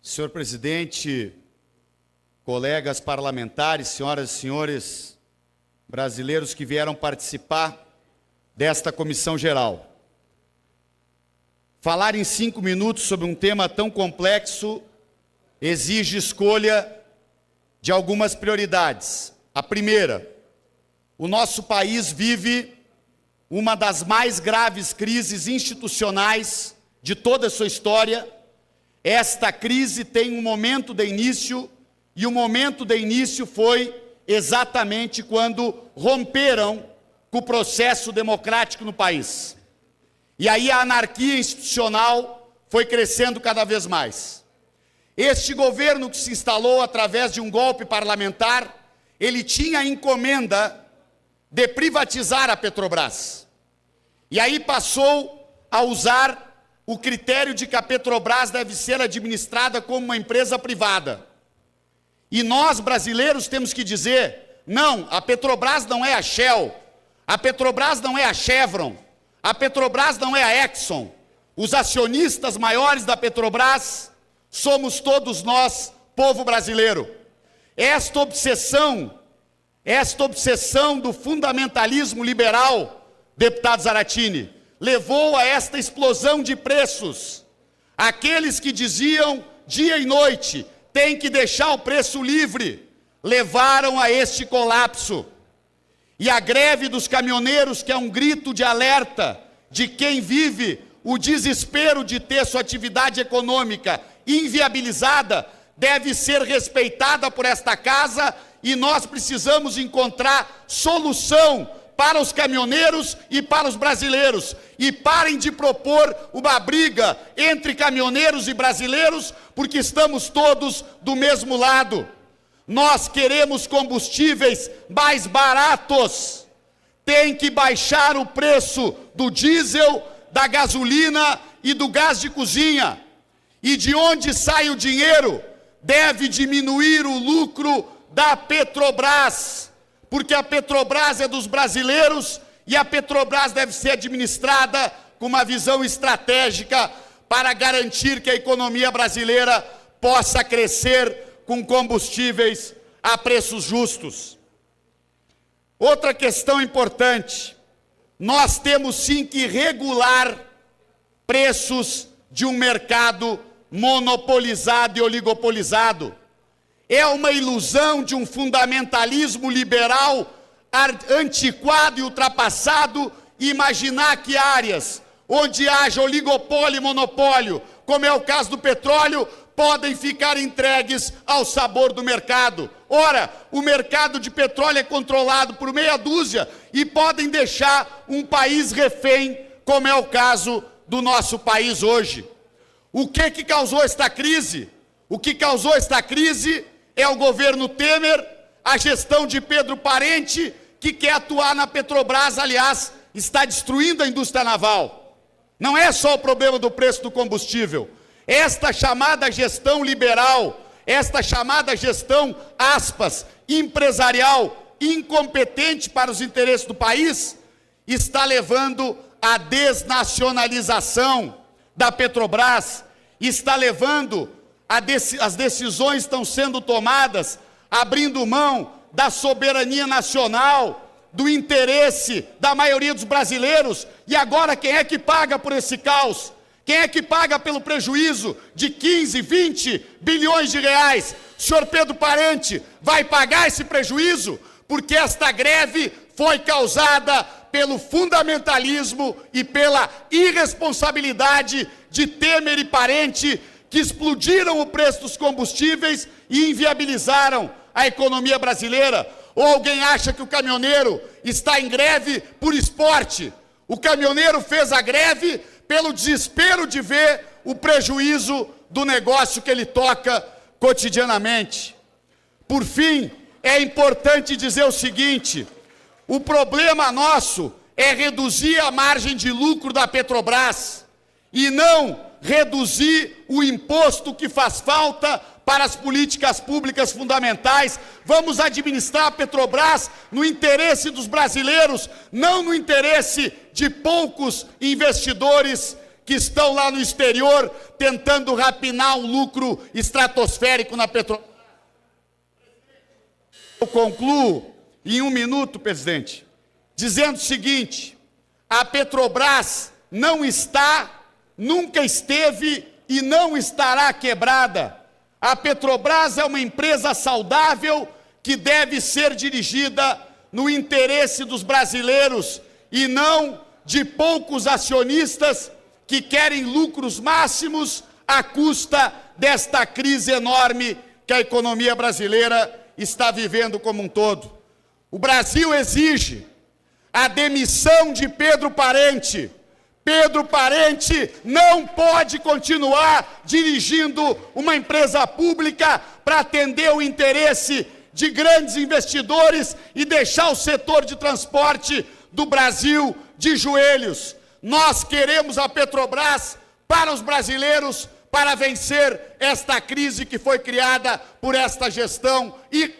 Senhor presidente, colegas parlamentares, senhoras e senhores brasileiros que vieram participar desta comissão geral. Falar em 5 minutos sobre um tema tão complexo exige escolha de algumas prioridades. A primeira, o nosso país vive uma das mais graves crises institucionais de toda a sua história. Esta crise tem um momento de início, e o momento de início foi exatamente quando romperam com o processo democrático no país. E aí a anarquia institucional foi crescendo cada vez mais. Este governo que se instalou através de um golpe parlamentar, ele tinha a encomenda de privatizar a Petrobras. E aí passou a usar o critério de que a Petrobras deve ser administrada como uma empresa privada. E nós, brasileiros, temos que dizer, não, a Petrobras não é a Shell, a Petrobras não é a Chevron, a Petrobras não é a Exxon. Os acionistas maiores da Petrobras somos todos nós, povo brasileiro. Esta obsessão do fundamentalismo liberal, deputado Zaratini, levou a esta explosão de preços. Aqueles que diziam dia e noite, tem que deixar o preço livre, levaram a este colapso. E a greve dos caminhoneiros, que é um grito de alerta de quem vive o desespero de ter sua atividade econômica inviabilizada, deve ser respeitada por esta casa, e nós precisamos encontrar solução para os caminhoneiros e para os brasileiros. E parem de propor uma briga entre caminhoneiros e brasileiros, porque estamos todos do mesmo lado. Nós queremos combustíveis mais baratos. Tem que baixar o preço do diesel, da gasolina e do gás de cozinha. E de onde sai o dinheiro? Deve diminuir o lucro da Petrobras, porque a Petrobras é dos brasileiros e a Petrobras deve ser administrada com uma visão estratégica para garantir que a economia brasileira possa crescer com combustíveis a preços justos. Outra questão importante, nós temos sim que regular preços de um mercado monopolizado e oligopolizado. É uma ilusão de um fundamentalismo liberal antiquado e ultrapassado imaginar que áreas onde haja oligopólio e monopólio, como é o caso do petróleo, podem ficar entregues ao sabor do mercado. Ora, o mercado de petróleo é controlado por meia dúzia e podem deixar um país refém, como é o caso do nosso país hoje. O que causou esta crise? O que causou esta crise é o governo Temer, a gestão de Pedro Parente, que quer atuar na Petrobras, aliás, está destruindo a indústria naval. Não é só o problema do preço do combustível. Esta chamada gestão liberal, esta chamada gestão, aspas, empresarial, incompetente para os interesses do país, está levando à desnacionalização da Petrobras, está levando as decisões estão sendo tomadas abrindo mão da soberania nacional, do interesse da maioria dos brasileiros. E agora quem é que paga por esse caos? Quem é que paga pelo prejuízo de 15, 20 bilhões de reais? O senhor Pedro Parente vai pagar esse prejuízo? Porque esta greve foi causada pelo fundamentalismo e pela irresponsabilidade de Temer e Parente, que explodiram o preço dos combustíveis e inviabilizaram a economia brasileira. Ou alguém acha que o caminhoneiro está em greve por esporte? O caminhoneiro fez a greve pelo desespero de ver o prejuízo do negócio que ele toca cotidianamente. Por fim, é importante dizer o seguinte: o problema nosso é reduzir a margem de lucro da Petrobras e não reduzir o imposto que faz falta para as políticas públicas fundamentais. Vamos administrar a Petrobras no interesse dos brasileiros, não no interesse de poucos investidores que estão lá no exterior tentando rapinar um lucro estratosférico na Petrobras. Eu concluo em 1 minuto, presidente, dizendo o seguinte: a Petrobras não está, nunca esteve e não estará quebrada. A Petrobras é uma empresa saudável que deve ser dirigida no interesse dos brasileiros e não de poucos acionistas que querem lucros máximos à custa desta crise enorme que a economia brasileira está vivendo como um todo. O Brasil exige a demissão de Pedro Parente. Pedro Parente não pode continuar dirigindo uma empresa pública para atender o interesse de grandes investidores e deixar o setor de transporte do Brasil de joelhos. Nós queremos a Petrobras para os brasileiros, para vencer esta crise que foi criada por esta gestão e